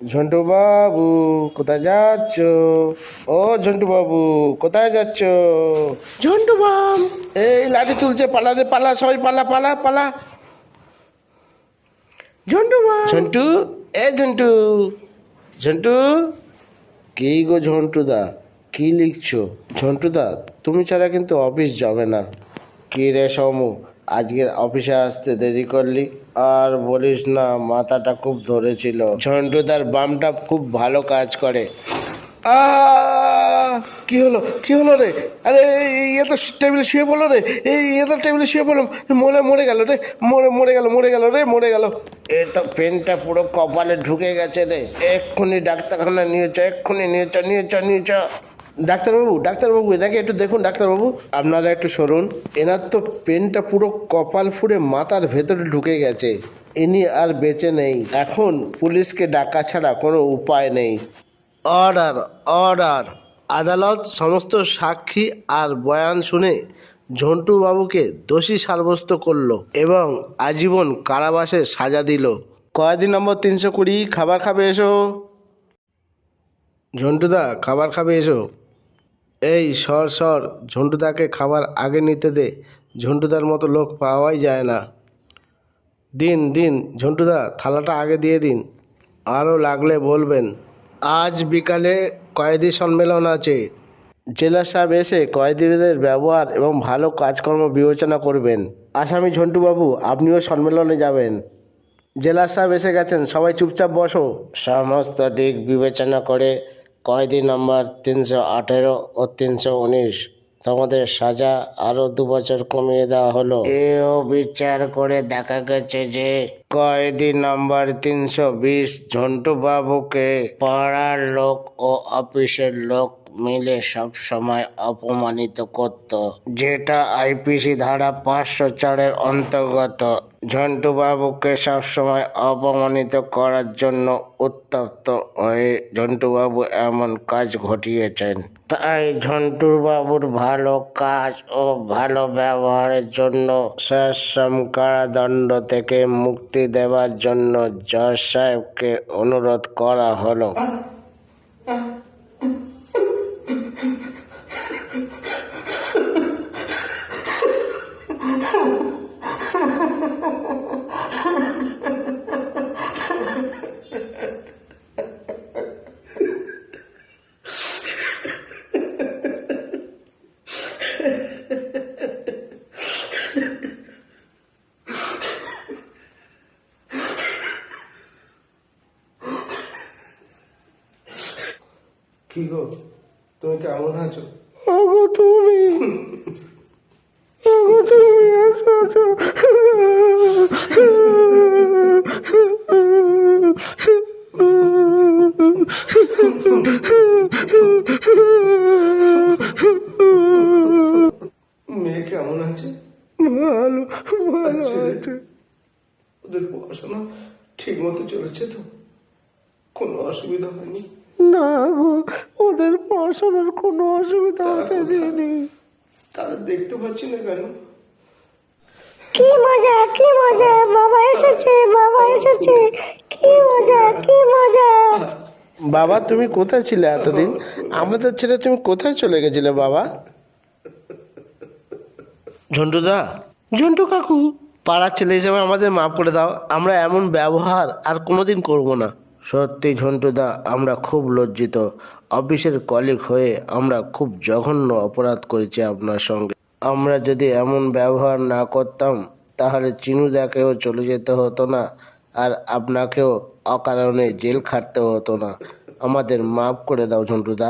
ঝন্টু বাবু, কোথায় যাচ্ছ? ও ঝন্টু বাবু, কোথায় যাচ্ছ? ঝন্টু বাম, এই লাঠি তুলছে, পালা রে পালা, সবাই পালা পালা পালা। ঝন্টু বাম, ঝন্টু, এ ঝন্টু, ঝন্টু। কি গো ঝন্টু দা, কি লিখছো? ঝন্টু দা, তুমি ছাড়া কিন্তু অফিস যাবে না। কি রে সমু, আজকের অফিসে আসতে দেরি করলি? আর বলিস না, মাথাটা খুব ধরেছিল। ঝন্টুদার বামটা খুব ভালো কাজ করে। কি হলো, কি হলো রে? আরে ইয়ে তো টেবিলে শুয়ে পড়লো রে, এই ইয়ে তো টেবিলে শুয়ে পড়লো, মরে মরে গেল রে, মরে গেল, মরে গেল রে, মরে গেল। এ তো পেনটা পুরো কপালে ঢুকে গেছে রে। এক্ষুনি ডাক্তারখানা নিয়ে চ, এক্ষুনি নিয়ে চ, নিয়ে চ, নিয়ে চ। ডাক্তারবাবু, ডাক্তারবাবু, এনাকে একটু দেখুন ডাক্তারবাবু। আপনারা একটু সরুন। এনার তো পেনটা পুরো কপাল ফুঁড়ে মাথার ভেতরে ঢুকে গেছে। ইনি আর বেঁচে নেই। এখন পুলিশকে ডাকা ছাড়া কোনো উপায় নেই। Order, order. আদালত সমস্ত সাক্ষী আর বয়ান শুনে ঝন্টু বাবুকে দোষী সাব্যস্ত করলো এবং আজীবন কারাবাসে সাজা দিল। কয়েদি নম্বর 320, খাবার খাবে এসো। ঝন্টুদা, খাবার খাবে এসো। এই সর সর, ঝন্টুদাকে খাবার আগে নিতে দে। ঝন্টুদার মতো লোক পাওয়াই যায় না। দিন দিন ঝন্টুদা, থালাটা আগে দিয়ে দিন। আরও লাগলে বলবেন। আজ বিকালে কয়েদি সম্মেলন আছে। জেলা সাহেব এসে কয়েদিদের ব্যবহার এবং ভালো কাজকর্ম বিবেচনা করবেন। আসামি ঝন্টুবাবু, আপনিও সম্মেলনে যাবেন। জেলা সাহেব এসে গেছেন, সবাই চুপচাপ বসো। সমস্ত দিক বিবেচনা করে কয়েদি নম্বর 318 ও 319 তোমাদের সাজা আরো 2 বছর কমিয়ে দেওয়া হলো। এও বিচার করে দেখা গেছে যে কয়েদি নম্বর 320 ঝন্টু বাবুকে পাড়ার লোক ও অফিসের লোক মিলে সব সময় অপমানিত করত, যেটা আইপিসি ধারা 504-এর অন্তর্গত। ঝন্টু বাবুকে সবসময় অপমানিত করার জন্য উত্তপ্ত হয়ে ঝন্টু বাবু এমন কাজ ঘটিয়েছেন। তাই ঝন্টু বাবুর ভালো কাজ ও ভালো ব্যবহারের জন্য সশ্রম কারাদণ্ড থেকে মুক্তি দেওয়ার জন্য জজ সাহেবকে অনুরোধ করা হলো। কি গো, তুমি কেমন আছো? ওগো তুমি, ওগো তুমি এসেছো। মেয়ে কেমন আছে? ভালো, ভালো আছে। ওদের পড়াশোনা ঠিক মতো চলেছে তো? কোনো অসুবিধা হয়নি? না গো, ওদের পড়াশোনার কোনো অসুবিধা হতে দিইনি। তাদের দেখতে পাচ্ছি না কেন? কি মজা, কি মজা, বাবা এসেছে, বাবা এসেছে, কি মজা, কি মজা। বাবা, তুমি কোথায় ছিলে এতদিন? আমাদের ছেড়ে তুমি কোথায় চলে গেছিলে বাবা? ঝন্টুদা, ঝন্টু কাকু, পাড়ার ছেলে হিসেবে আমাদের মাফ করে দাও। আমরা এমন ব্যবহার আর কোনোদিন করব না। সত্যি ঝন্টুদা, আমরা খুব লজ্জিত। অফিসের কলিগ হয়ে আমরা খুব জঘন্য অপরাধ করেছি আপনার সঙ্গে। আমরা যদি এমন ব্যবহার না করতাম তাহলে চিনুদাকেও চলে যেতে হতো না, আর আপনাকেও অকারণে জেল খাটতে হতো না। আমাদের মাফ করে দাও ঝন্টুদা।